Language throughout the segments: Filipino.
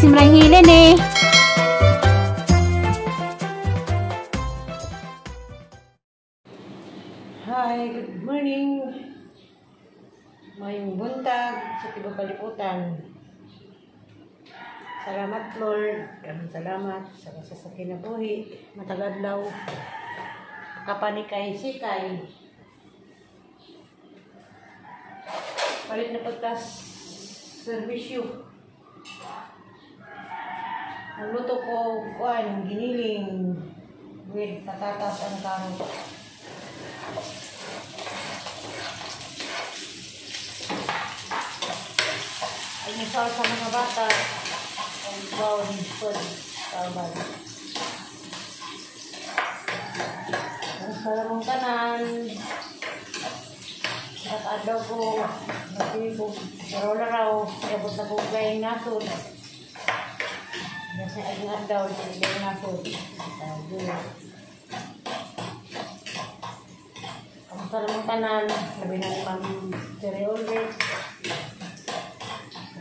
si Mananghilan eh. Hi, good morning. Mayong buntag sa tibok kalibutan. Salamat Lord. Salamat sa kinabuhi. Matagadlaw. Kapanikay sikay. Palit na pagtas servisyo. Ang luto ko, giniling with patatas and carrot. Ang isal sa mga bata, ang bawang food, tawag. Ang salamong tanan, at adaw ko, matibog, laraw-laraw, abot na kong gayang nasod. Kasi ang adaw, gayang nasod. Ang salamong tanan, sabi na ni Ma'am Cherry Olves.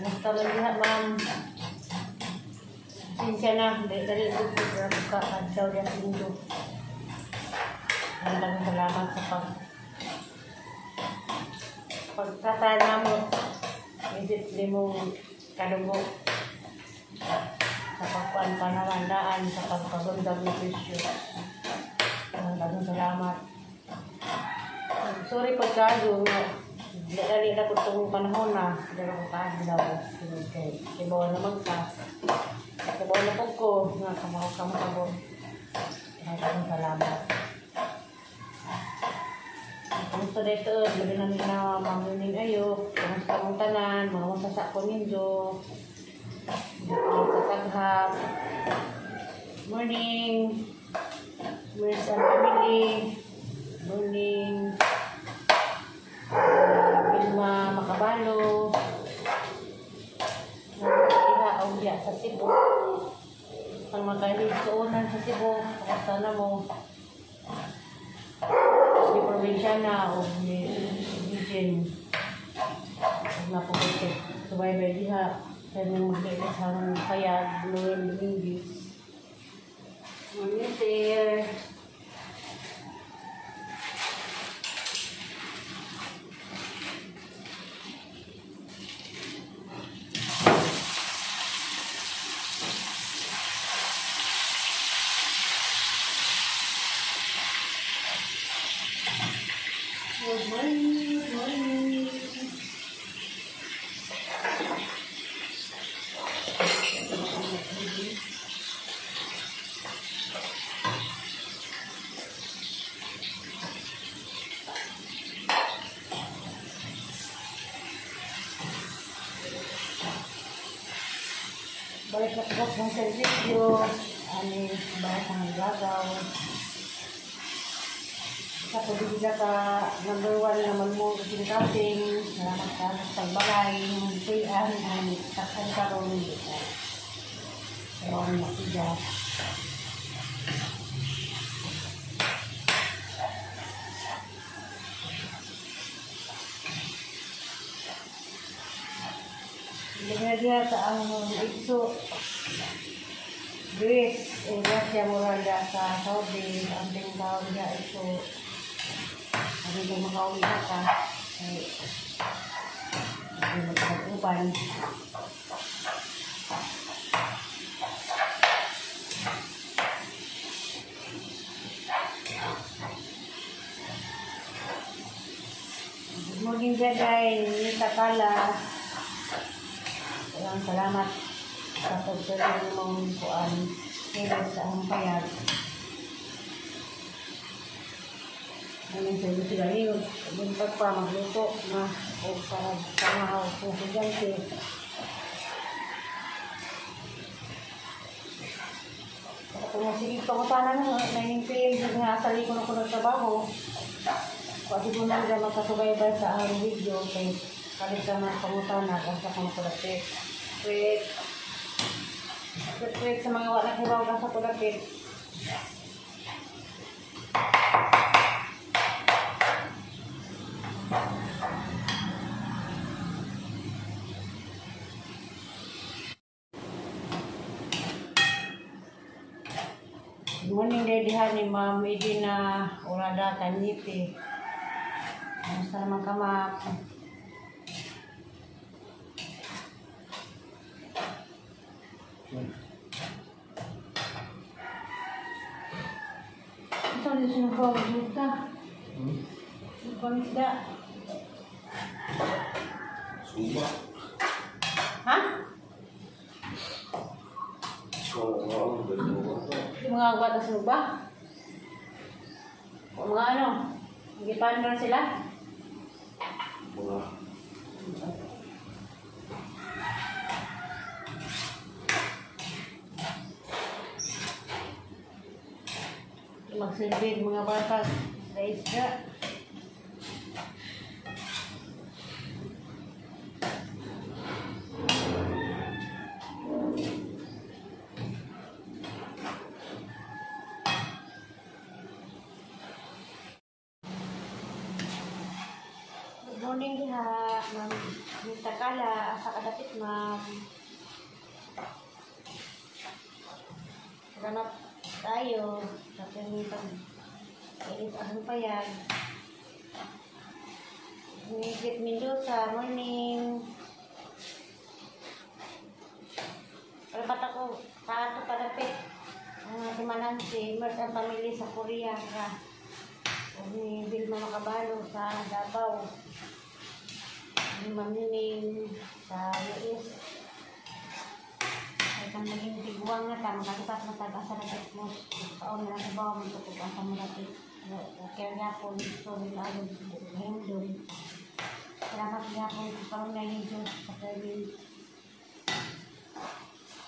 Nasta lang diha, Ma'am. Sinsya na, dali ito ka at daw diya sindo. Maraming salamat sa pagtatay na mo. Isit di mo kadugo sa pagkuhan panawandaan sa pagpagundang na presyo. Maraming salamat. Sorry pagkado, dali na ko itong panahon na dala ko kaaglaw. Kibaw naman ka. Kibaw na po ko nga kamakamakabon. Maraming salamat. Kamusta dito? Labi na nila mamunin ayo. Kamusta mong tanan? Mga masasak ko ninyo. Sasaghap. Morning. Miss and family. Morning. Bilma Makabalo. Ihaw diya sa Cebu. Ang magkahiligsuunan sa Cebu. Kamusta na mo? Di probinsya na o di region. Huwag na po kasi subaybay diha. Kaya nang mag-ilis ang kaya Noel Dominguez. Morning, sir. Good morning, good morning. Balik na po ng servisyo. Ani, balik ang gagaw. Sa pagbibiga ka, number 1 naman mo kasing-kasing. Salamat ka sa pagbalay. Magpayan ang taksan ka ron. Sa mga masigas. Hindi na diya sa ang ikso. Grace, Gracia Moranda sa Saudi. Ang tingtawag niya ikso. Ano yung makauwi na ka? Ay, magpag-uban. Good morning, Jaday. Nita Kala. Salamat sa pagsasabi mong kuan. Kailan sa among payag. Anong sabi sila yun? Buntag pa magluto na o para samahaw kung kudyante. Kung sige ko sana na 9 PM nga asali ko na ko ng trabaho. Kasi ko na rin magkasubaybay sa ang video kay kalit ka na pangutana kung sa kong kulapit. Wait sa mga wala hibaw ka sa kulapit. morning day diha ni Ma'am Edina Urada Kanyipi. Kamusta naman ka, Ma'am? Ito rin sinukawag ka. Sinukawag ka. Suba. Ha? Yung mga agwat na suba? O mga ano? Nagipan mo na sila? Mga magsilbid mga bata sa isda. Good morning diha, Ma'am Nita Kala, asa kadapit, Ma'am. Salamat tayo sa pangitang ilis ang payag. Migit Mendoza, morning. Palapat ako sa ato kadapit. Si Manansi, mas ang pamilya sa Korea ka. Ni Vilma Makabalo sa Davao. Ni Mamining sa US. Ay kang naging tiguang na ta, makatipat na tag-asa na Christmas. Kaon na lang ibaw, magtukog ang pamulati. Kaya nga po, ito nila ang hindon. Salamat nga po sa pangunay ni Diyos sa kayo.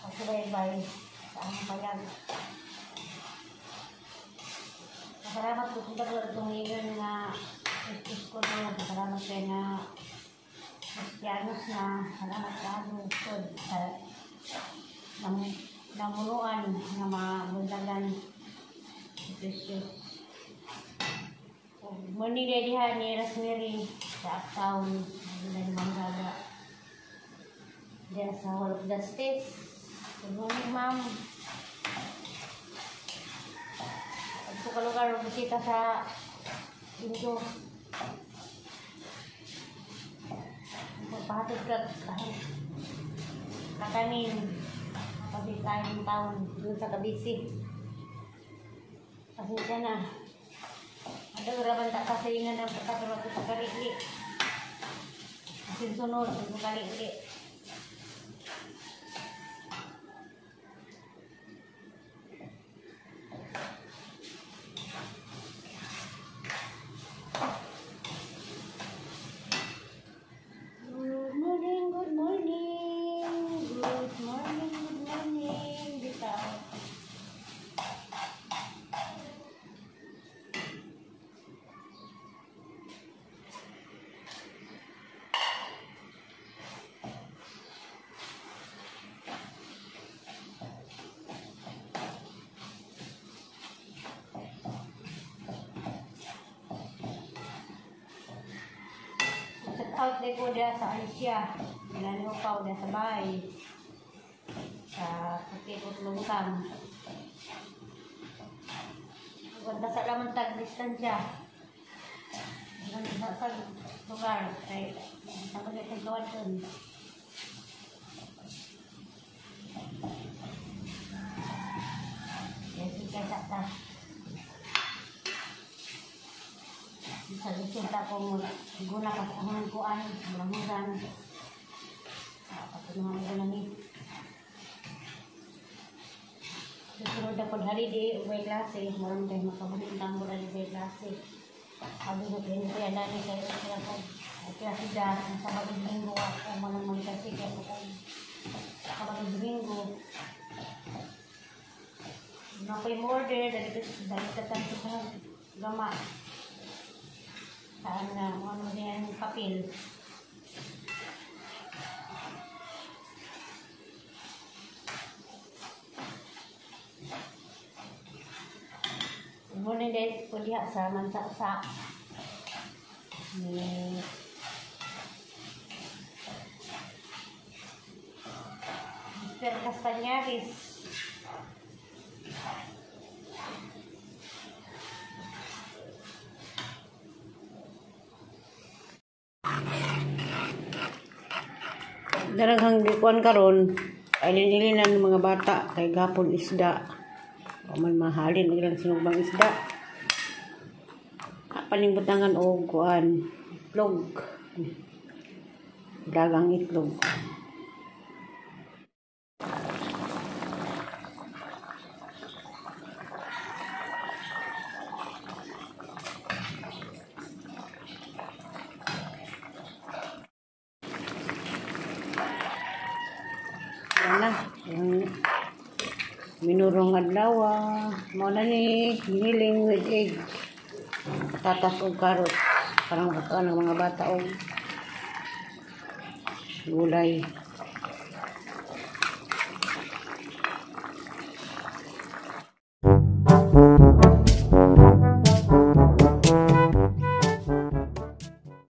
Pagsubaybay sa aming payag. Salamat po sa dagdag tumigan na Christus ko no. Salamat kayo na Kristiyanos na. Salamat kayo sa namunuan na mabundagan si Christus. Morning day diha ni Rosemary sa Uptown. Hindi na gaga. Diyan sa Hall of Justice. Good morning, Ma'am. Ito ka lugar, bisita sa Indo. Magpahatid ka kakanin. Kapag tayo ng taon doon sa Kabisi. Pasensya na. Ada uraban tak kasaingan ng pagkatulog ko sa Karili. Sinsunod sa Karili. Good morning, good morning. Good morning, good morning. Bitaw. Out day ko dia sa Alicia. Ilan mo pa dia sa bahay. Sa Puti-Put Lungkang. Ganda sa laman tag distansya. Ganda sa lugar. Ay, sa mga kagawan dun. Yes, ikay sakta. Sa disinta ko guna ka sa mga kuan, mulamuran. Patulungan ko lang eh. Susunod ako hari di ubay klase, marami tayo makabulintang mula di ubay klase. Sabi ko kayo kaya dali kayo sila ko. Kaya sida, sa mag-ibinggo ako, manang kasi kaya ko sa mag-ibinggo. Nakoy mo order, dali katang sa gama. Saan na, ano din papel. Muna din po diha sa Mansaksak. Ni Mr. Castañares. daraghang gikuan karon alin-ilinan ng mga bata kay gapon isda. O man mahalin ilang sinugbang isda. Paningbutangan og kuan itlog. Dagang itlog. Yan na. Yung minurong adlaw. Mo na ni giling with egg. Patatas o carrots. Parang baka ng mga bata o gulay.